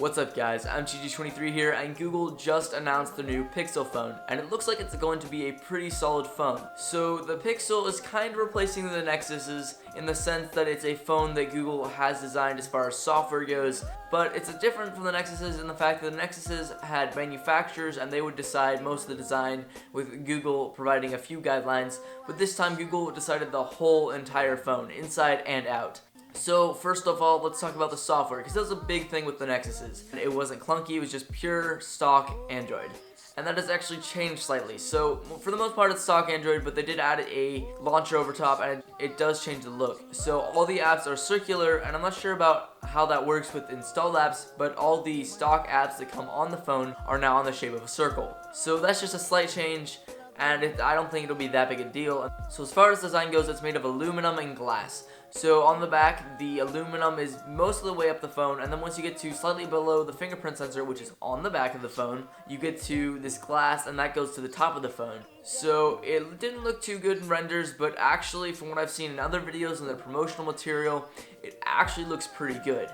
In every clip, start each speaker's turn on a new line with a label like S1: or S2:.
S1: What's up guys, I'm GG23 here, and Google just announced the new Pixel phone, and it looks like it's going to be a pretty solid phone. So the Pixel is kind of replacing the Nexuses in the sense that it's a phone that Google has designed as far as software goes, but it's different from the Nexuses in the fact that the Nexuses had manufacturers and they would decide most of the design with Google providing a few guidelines, but this time Google decided the whole entire phone, inside and out. So first of all, let's talk about the software, because that was a big thing with the Nexuses. It wasn't clunky, it was just pure stock Android. And that has actually changed slightly. So for the most part it's stock Android, but they did add a launcher over top, and it does change the look. So all the apps are circular, and I'm not sure about how that works with installed apps, but all the stock apps that come on the phone are now in the shape of a circle. So that's just a slight change, and I don't think it'll be that big a deal. So as far as design goes, it's made of aluminum and glass. So on the back, the aluminum is most of the way up the phone, and then once you get to slightly below the fingerprint sensor, which is on the back of the phone, you get to this glass, and that goes to the top of the phone. So it didn't look too good in renders, but actually from what I've seen in other videos and the promotional material, it actually looks pretty good.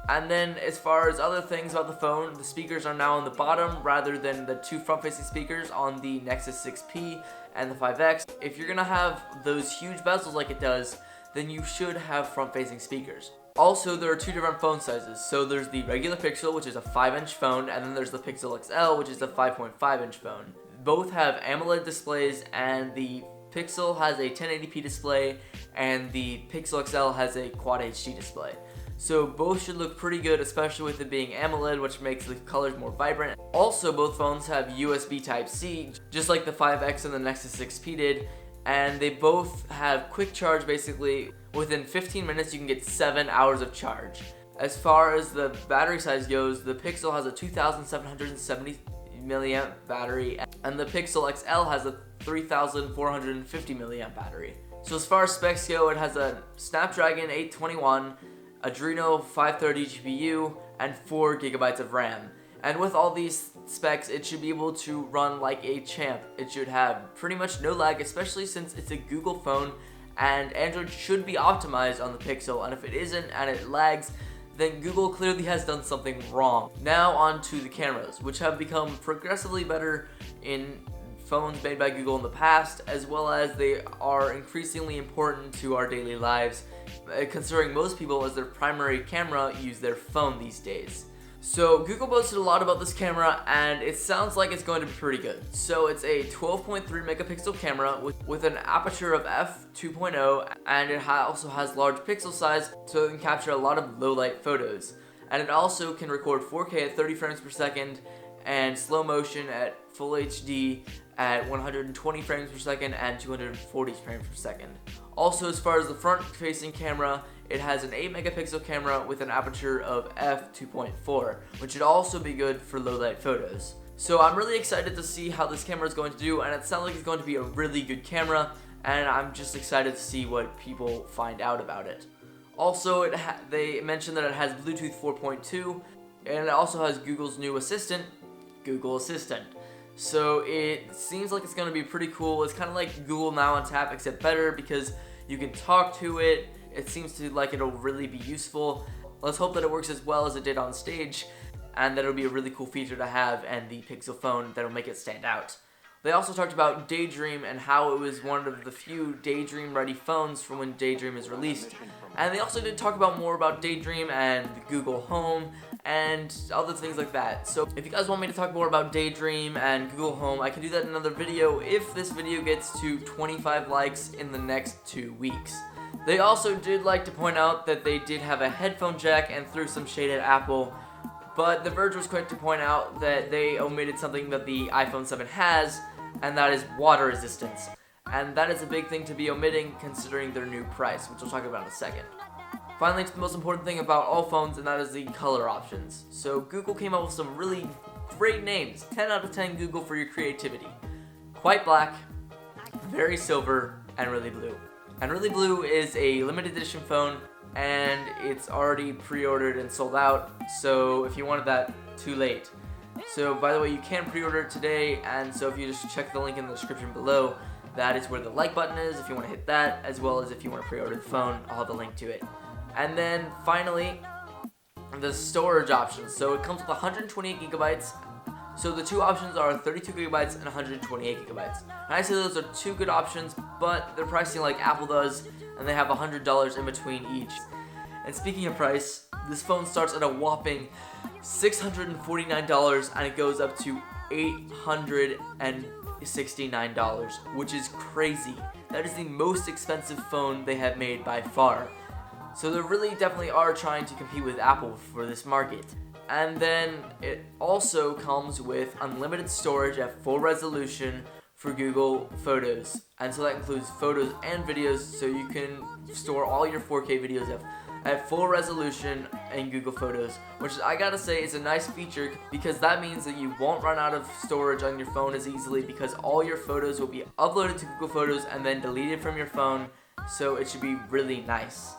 S1: And then as far as other things about the phone, the speakers are now on the bottom rather than the two front-facing speakers on the Nexus 6P and the 5X. If you're gonna have those huge bezels like it does, then you should have front-facing speakers. Also, there are two different phone sizes. So there's the regular Pixel, which is a 5-inch phone, and then there's the Pixel XL, which is a 5.5-inch phone. Both have AMOLED displays, and the Pixel has a 1080p display, and the Pixel XL has a Quad HD display. So both should look pretty good, especially with it being AMOLED, which makes the colors more vibrant. Also, both phones have USB Type-C, just like the 5X and the Nexus 6P did, and they both have quick charge. Basically, within 15 minutes you can get 7 hours of charge. As far as the battery size goes, the Pixel has a 2770 milliamp battery, and the Pixel XL has a 3450 milliamp battery. So as far as specs go, it has a Snapdragon 821, Adreno 530 GPU, and 4 GB of RAM. And with all these specs, it should be able to run like a champ. It should have pretty much no lag, especially since it's a Google phone, and Android should be optimized on the Pixel, and if it isn't and it lags, then Google clearly has done something wrong. Now on to the cameras, which have become progressively better in phones made by Google in the past, as well as they are increasingly important to our daily lives, considering most people as their primary camera use their phone these days. So Google boasted a lot about this camera, and it sounds like it's going to be pretty good. So it's a 12.3 megapixel camera with an aperture of f2.0, and it also has large pixel size, so it can capture a lot of low light photos. And it also can record 4K at 30 frames per second and slow motion at full HD at 120 frames per second and 240 frames per second. Also, as far as the front-facing camera, it has an 8 megapixel camera with an aperture of f2.4, which should also be good for low-light photos. So I'm really excited to see how this camera is going to do, and it sounds like it's going to be a really good camera, and I'm just excited to see what people find out about it. Also, they mentioned that it has Bluetooth 4.2, and it also has Google's new assistant, Google Assistant. So it seems like it's going to be pretty cool. It's kind of like Google Now on tap, except better because you can talk to it. It seems to like it'll really be useful. Let's hope that it works as well as it did on stage, and that it'll be a really cool feature to have and the Pixel phone that'll make it stand out. They also talked about Daydream and how it was one of the few Daydream-ready phones from when Daydream is released. And they also did talk about more about Daydream and Google Home and other things like that. So if you guys want me to talk more about Daydream and Google Home, I can do that in another video if this video gets to 25 likes in the next 2 weeks. They also did like to point out that they did have a headphone jack and threw some shade at Apple, but The Verge was quick to point out that they omitted something that the iPhone 7 has, and that is water resistance. And that is a big thing to be omitting considering their new price, which we'll talk about in a second. Finally, it's the most important thing about all phones, and that is the color options. So Google came up with some really great names. 10 out of 10 Google for your creativity. Quite Black, Very Silver, and Really Blue. And Really Blue is a limited edition phone, and it's already pre-ordered and sold out, so if you wanted that, too late. So by the way, you can pre-order it today, and so if you just check the link in the description below, that is where the like button is if you want to hit that, as well as if you want to pre-order the phone, I'll have the link to it. And then finally, the storage options. So it comes with 128 gigabytes. So the two options are 32 gigabytes and 128 gigabytes. And I say those are two good options, but they're pricing like Apple does, and they have $100 in between each. And speaking of price, this phone starts at a whopping $649, and it goes up to $869, which is crazy. That is the most expensive phone they have made by far. So they really definitely are trying to compete with Apple for this market. And then it also comes with unlimited storage at full resolution for Google Photos. And so that includes photos and videos, so you can store all your 4K videos at full resolution in Google Photos, which I gotta say is a nice feature because that means that you won't run out of storage on your phone as easily because all your photos will be uploaded to Google Photos and then deleted from your phone, so it should be really nice.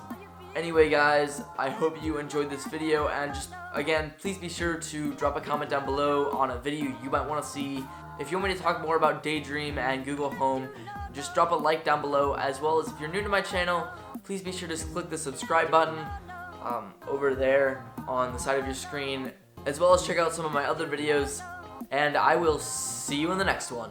S1: Anyway guys, I hope you enjoyed this video, and just again, please be sure to drop a comment down below on a video you might want to see. If you want me to talk more about Daydream and Google Home, just drop a like down below, as well as if you're new to my channel, please be sure to click the subscribe button over there on the side of your screen, as well as check out some of my other videos, and I will see you in the next one.